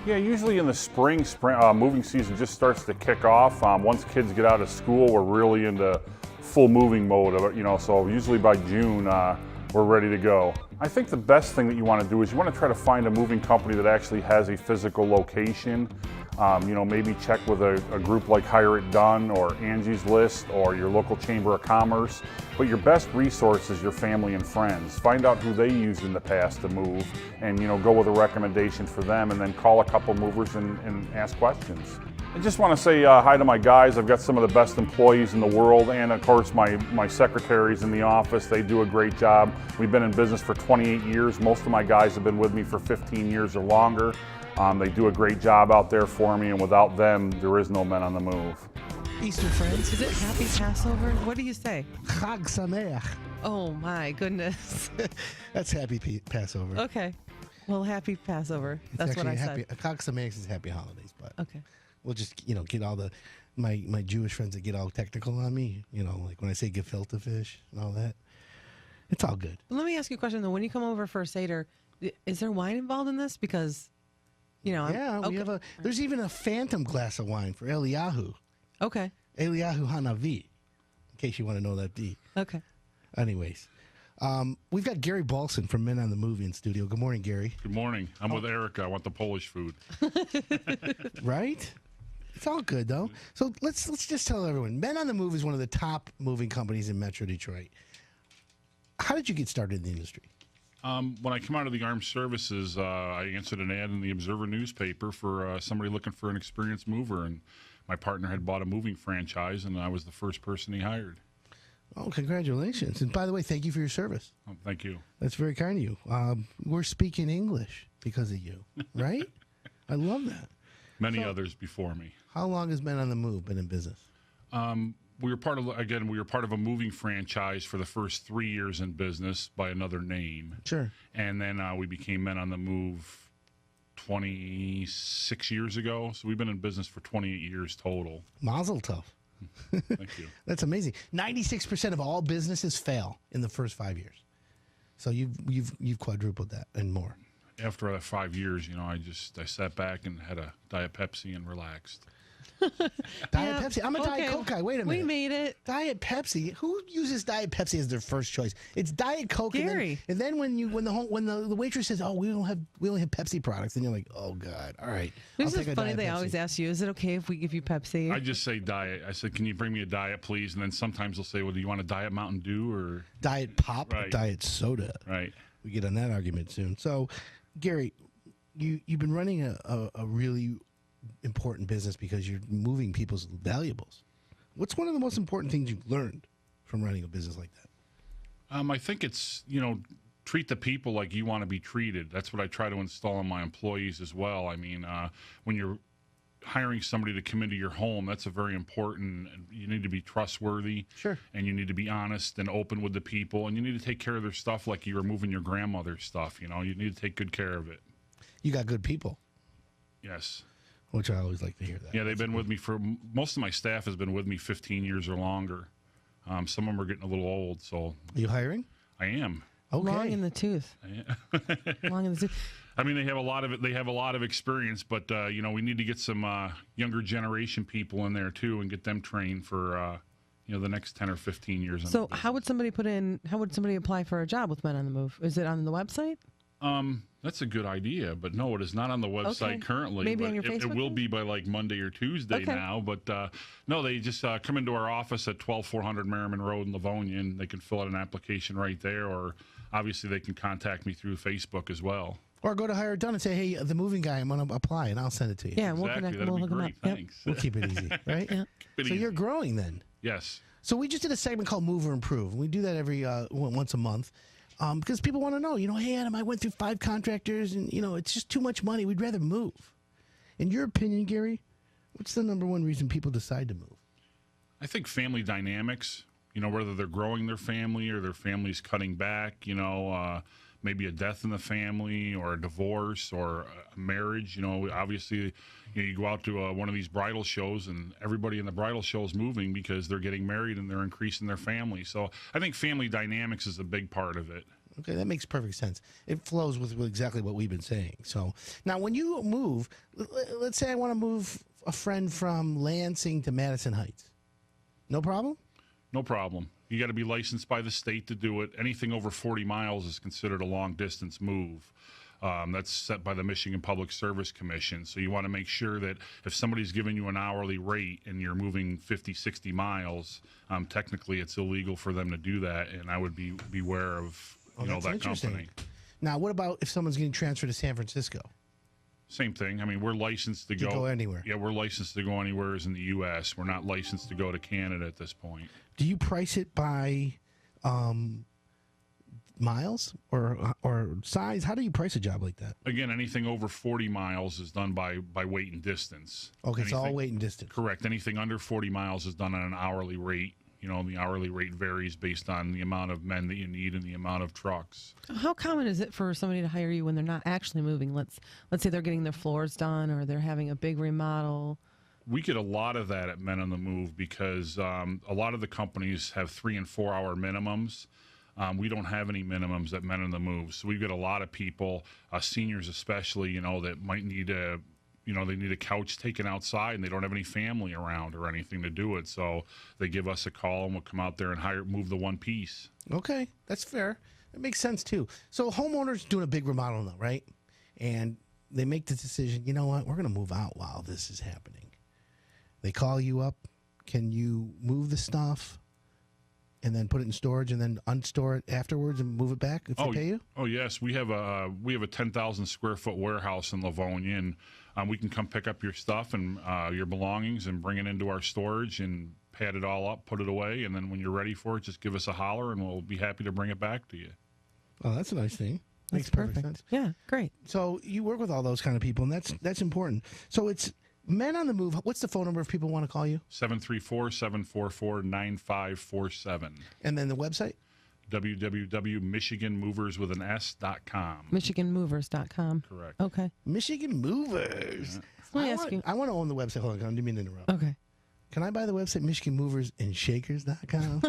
Yeah, usually in the spring moving season just starts to kick off. Once kids get out of school, we're really into full moving mode. So usually by June, we're ready to go. I think the best thing that you want to do is you want to try to find a moving company that actually has a physical location. Maybe check with a group like Hire It Done or Angie's List or your local Chamber of Commerce. But your best resource is your family and friends. Find out who they used in the past to move and go with a recommendation for them, and then call a couple movers and ask questions. I just want to say hi to my guys. I've got some of the best employees in the world, and of course my secretaries in the office. They do a great job. We've been in business for 28 years. Most of my guys have been with me for 15 years or longer. They do a great job out there for me, and without them, there is no Men on the Move. Easter friends. Is it Happy Passover? What do you say? Chag Sameach. Oh my goodness. That's Happy Passover. Okay. Well, Happy Passover. That's what I said. Chag Sameach is Happy Holidays, but okay. We'll just get all the my Jewish friends that get all technical on me. Like when I say gefilte fish and all that. It's all good. But let me ask you a question though. When you come over for a Seder, is there wine involved in this? Because we have there's even a phantom glass of wine for Eliyahu. Okay. Eliyahu Hanavi, in case you want to know that deep. Okay. Anyways, we've got Gary Bulson from Men on the Move in studio. Good morning, Gary. Good morning. I'm with Erica. I want the Polish food. Right? It's all good, though. So let's just tell everyone, Men on the Move is one of the top moving companies in Metro Detroit. How did you get started in the industry? When I come out of the armed services, I answered an ad in the Observer newspaper for somebody looking for an experienced mover, and my partner had bought a moving franchise, and I was the first person he hired. Oh, congratulations. And by the way, thank you for your service. Oh, thank you. That's very kind of you. We're speaking English because of you, right? I love that. Many others before me. How long has Men on the Move been in business? We were part of a moving franchise for the first 3 years in business by another name. Sure. And then we became Men on the Move 26 years ago. So we've been in business for 28 years total. Mazel tov. Thank you. That's amazing. 96% of all businesses fail in the first 5 years. So you've quadrupled that and more. After 5 years, I sat back and had a Diet Pepsi and relaxed. Diet Pepsi. I'm a Diet Coke guy. Wait a minute. We made it. Diet Pepsi. Who uses Diet Pepsi as their first choice? It's Diet Coke. Gary. And then when the waitress says, "Oh, we only have Pepsi products," then you're like, "Oh God, all right." It's just funny they always ask you, "Is it okay if we give you Pepsi?" I just say diet. I said, "Can you bring me a diet, please?" And then sometimes they'll say, "Well, do you want a Diet Mountain Dew or Diet Pop, right. or Diet Soda?" Right. We get on that argument soon. So, Gary, you've been running a really important business because you're moving people's valuables. What's one of the most important things you've learned from running a business like that? I think it's, treat the people like you want to be treated. That's what I try to install in my employees as well. I mean, when you're hiring somebody to come into your home, that's a very important, you need to be trustworthy. Sure. And you need to be honest and open with the people, and you need to take care of their stuff like you were moving your grandmother's stuff. You need to take good care of it. You got good people. Yes. Which I always like to hear that. Yeah, they've been with me most of my staff has been with me 15 years or longer. Some of them are getting a little old, so. Are you hiring? I am. Okay. Long in the tooth. Long in the tooth. I mean, they have a lot of experience, but we need to get some younger generation people in there too, and get them trained for the next 10 or 15 years. So, how would somebody apply for a job with Men on the Move? Is it on the website? That's a good idea, but no, it is not on the website currently. Maybe but on your Facebook it will page? be by like Monday or Tuesday now. But no, they just come into our office at 12400 Merriman Road in Livonia, and they can fill out an application right there, or obviously they can contact me through Facebook as well. Or go to Hire It Done and say, "Hey, the moving guy, I'm going to apply," and I'll send it to you. Yeah, we'll Exactly. connect. That'd We'll be hook them up. great. Yep. Thanks. We'll keep it easy, right? Yeah. So you're growing then. Yes. So we just did a segment called Move or Improve. We do that every once a month because people want to know, hey, Adam, I went through 5 contractors and, it's just too much money. We'd rather move. In your opinion, Gary, what's the number one reason people decide to move? I think family dynamics, whether they're growing their family or their family's cutting back, maybe a death in the family or a divorce or a marriage. Obviously, you go out to one of these bridal shows and everybody in the bridal show is moving because they're getting married and they're increasing their family. So I think family dynamics is a big part of it. Okay, that makes perfect sense. It flows with exactly what we've been saying. So now when you move, let's say I want to move a friend from Lansing to Madison Heights. No problem? No problem. You got to be licensed by the state to do it. Anything over 40 miles is considered a long distance move. That's set by the Michigan Public Service Commission. So you want to make sure that if somebody's giving you an hourly rate and you're moving 50, 60 miles, technically it's illegal for them to do that. And I would beware of that company. Now, what about if someone's getting transferred to San Francisco? Same thing. I mean, we're licensed to go anywhere. Yeah, we're licensed to go anywhere in the U.S. We're not licensed to go to Canada at this point. Do you price it by miles or size? How do you price a job like that? Again, anything over 40 miles is done by weight and distance. Okay, it's all weight and distance. Correct. Anything under 40 miles is done on an hourly rate. The hourly rate varies based on the amount of men that you need and the amount of trucks. How common is it for somebody to hire you when they're not actually moving? Let's say they're getting their floors done or they're having a big remodel. We get a lot of that at Men on the Move because a lot of the companies have 3 and 4 hour minimums. We don't have any minimums at Men on the Move. So we've got a lot of people, seniors especially, that might need they need a couch taken outside and they don't have any family around or anything to do it. So they give us a call and we'll come out there and move the one piece. Okay, that's fair. That makes sense too. So homeowners doing a big remodel now, right? And they make the decision, you know what, we're going to move out while this is happening. They call you up. Can you move the stuff and then put it in storage and then unstore it afterwards and move it back if they pay you? Oh, yes. We have a 10,000 square foot warehouse in Livonia, and we can come pick up your stuff and your belongings and bring it into our storage and pad it all up, put it away, and then when you're ready for it, just give us a holler and we'll be happy to bring it back to you. Oh, that's a nice thing. Makes That's perfect sense. Yeah, great. So you work with all those kind of people, and that's important. So it's Men on the Move. What's the phone number if people want to call you? 734-744-9547. And then the website? www.michiganmovers.com. Michiganmovers.com. Correct. Okay. Michigan Movers. Yeah. I want to own the website. Hold on, I didn't mean to interrupt. Okay. Can I buy the website MichiganMoversandShakers.com?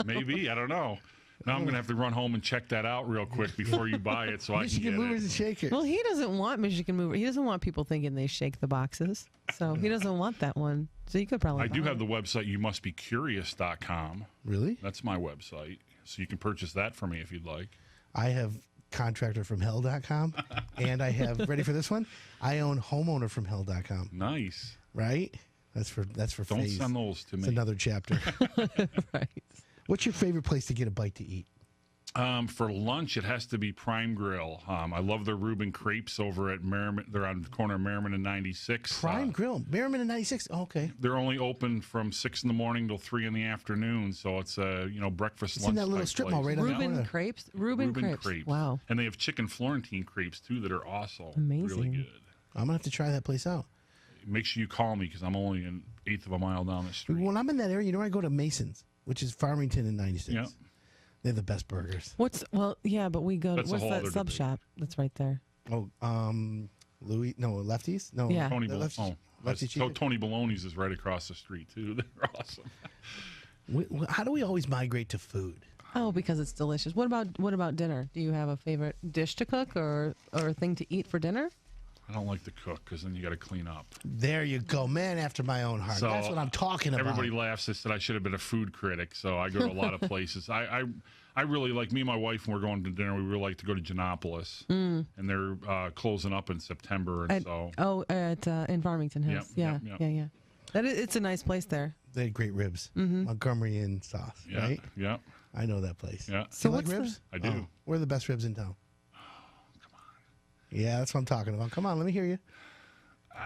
Maybe. I don't know. Now I'm going to have to run home and check that out real quick before you buy it so I can Michigan get Movers it. and Shakers. Well, he doesn't want Michigan Mover. He doesn't want people thinking they shake the boxes. So he doesn't want that one. So you could probably I do buy have it. the website youmustbecurious.com. Really? That's my website. So you can purchase that for me if you'd like. I have contractorfromhell.com, and I have, ready for this one? I own homeownerfromhell.com. Nice. Right? That's for Don't phase. send those to me. It's another chapter. Right. What's your favorite place to get a bite to eat? For lunch, it has to be Prime Grill. I love their Reuben crepes over at Merriman. They're on the corner of Merriman and 96. Prime Grill, Merriman and 96. Oh, okay. They're only open from 6 in the morning till 3 in the afternoon. So it's a breakfast It's lunch. in that little type strip place. mall right on the Reuben corner. crepes. Reuben crepes. Wow. And they have chicken Florentine crepes too that are also Amazing. really good. I'm gonna have to try that place out. Make sure you call me because I'm only an eighth of a mile down the street. When I'm in that area, I go to Mason's, which is Farmington and 96. Yeah. They're the best burgers. But we go. That's a What's whole that other sub debate. shop that's right there? Oh, Lefties? No. Yeah. Tony Lefty cheese. Tony Baloney's is right across the street too. They're awesome. How do we always migrate to food? Oh, because it's delicious. What about dinner? Do you have a favorite dish to cook or thing to eat for dinner? I don't like to cook because then you got to clean up. There you go, man after my own heart. So That's what I'm talking about. Everybody laughs. They said I should have been a food critic, so I go to a lot of places. I really like, me and my wife, when we're going to dinner, we really like to go to Giannopolis, and they're closing up in September, and in Farmington Hills. Yep. Yeah. It's a nice place there. They had great ribs. Montgomery and sauce, Yeah, right? yeah, I know that place. yeah. So you like what's the- ribs? I do. Oh, where are the best ribs in town? Yeah, that's what I'm talking about. Come on, let me hear you.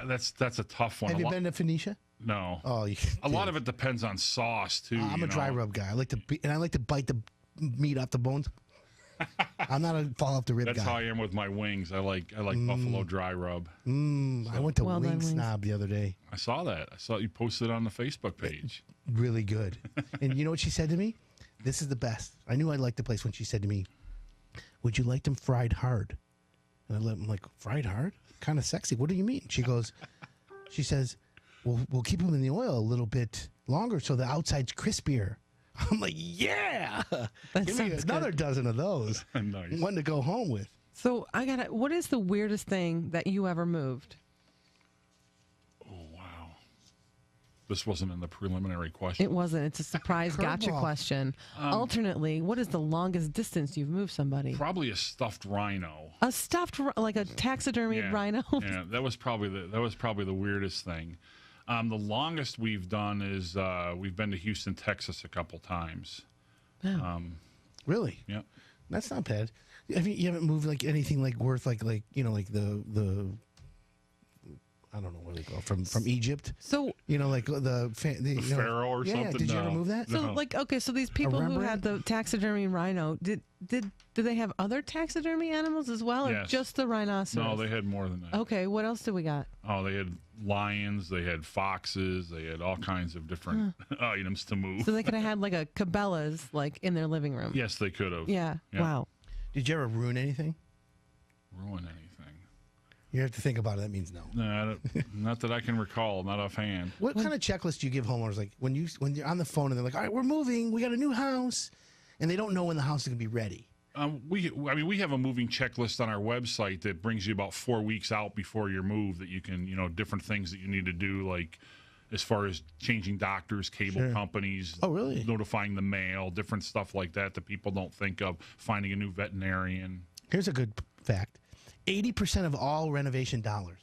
That's a tough one. Have you been to Phoenicia? No. Oh, A lot of it depends on sauce too. I'm a dry rub guy. I like to bite the meat off the bones. I'm not a fall off the rib That's guy. how I am with my wings. I like buffalo dry rub. I went to Well done, Wing wings. Snob the other day. I saw that. I saw you posted it on the Facebook page. Really good. And you know what she said to me? This is the best. I knew I liked the place when she said to me, "Would you like them fried hard?" And I'm like, "Fried hard? Kind of sexy. What do you mean?" She says, "We'll keep them in the oil a little bit longer so the outside's crispier." I'm like, yeah. That Give me sounds another good. dozen of those. Nice. One to go home with. So what is the weirdest thing that you ever moved? Oh, wow. This wasn't in the preliminary question. It wasn't. It's a surprise gotcha Curveball. question. Alternately, what is the longest distance you've moved somebody? Probably a stuffed rhino. A stuffed, like a taxidermied rhino? Yeah, that was probably the weirdest thing. The longest we've done is we've been to Houston, Texas a couple times. Really? Yep. That's not bad. You haven't moved like anything like worth like the I don't know what they call from Egypt. So Like the Pharaoh or yeah, something. Did you No. ever move that? So, so these people who had Rembrandt? the taxidermy rhino, did they have other taxidermy animals as well, or Yes. just the rhinoceros? No, they had more than that. Okay, what else do we got? Oh, they had lions, they had foxes, they had all kinds of different items to move. So they could have had like a Cabela's like in their living room. Yes, they could have. Yeah. Yeah. Wow. Did you ever ruin anything? Ruin anything? You have to think about it. That means no. No, not that I can recall, not offhand. What kind of checklist do you give homeowners? Like when you're on the phone and they're like, "All right, we're moving. We got a new house," and they don't know when the house is gonna be ready. We have a moving checklist on our website that brings you about 4 weeks out before your move that you can, different things that you need to do, like as far as changing doctors, cable companies. Oh, really? Notifying the mail, different stuff like that people don't think of, finding a new veterinarian. Here's a good fact: 80% of all renovation dollars,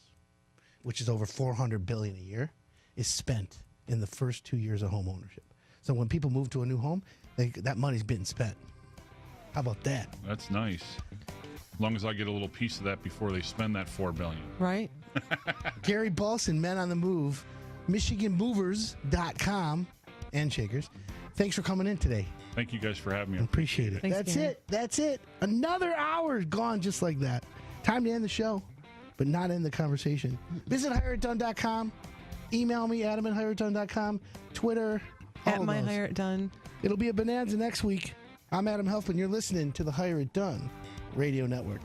which is over $400 billion a year, is spent in the first 2 years of home ownership. So when people move to a new home, that money's been spent. How about that? That's nice. As long as I get a little piece of that before they spend that $4 billion. Right? Gary Bulson, Men on the Move, MichiganMovers.com, and Shakers. Thanks for coming in today. Thank you guys for having me. Appreciate it. Thanks, That's Gary. it. That's it. Another hour gone just like that. Time to end the show, but not end the conversation. Visit HireItDone.com. Email me, Adam@HireItDone.com. Twitter. At all my those. hire it done. It'll be a bonanza next week. I'm Adam Helfman. You're listening to the Hire It Done Radio Network.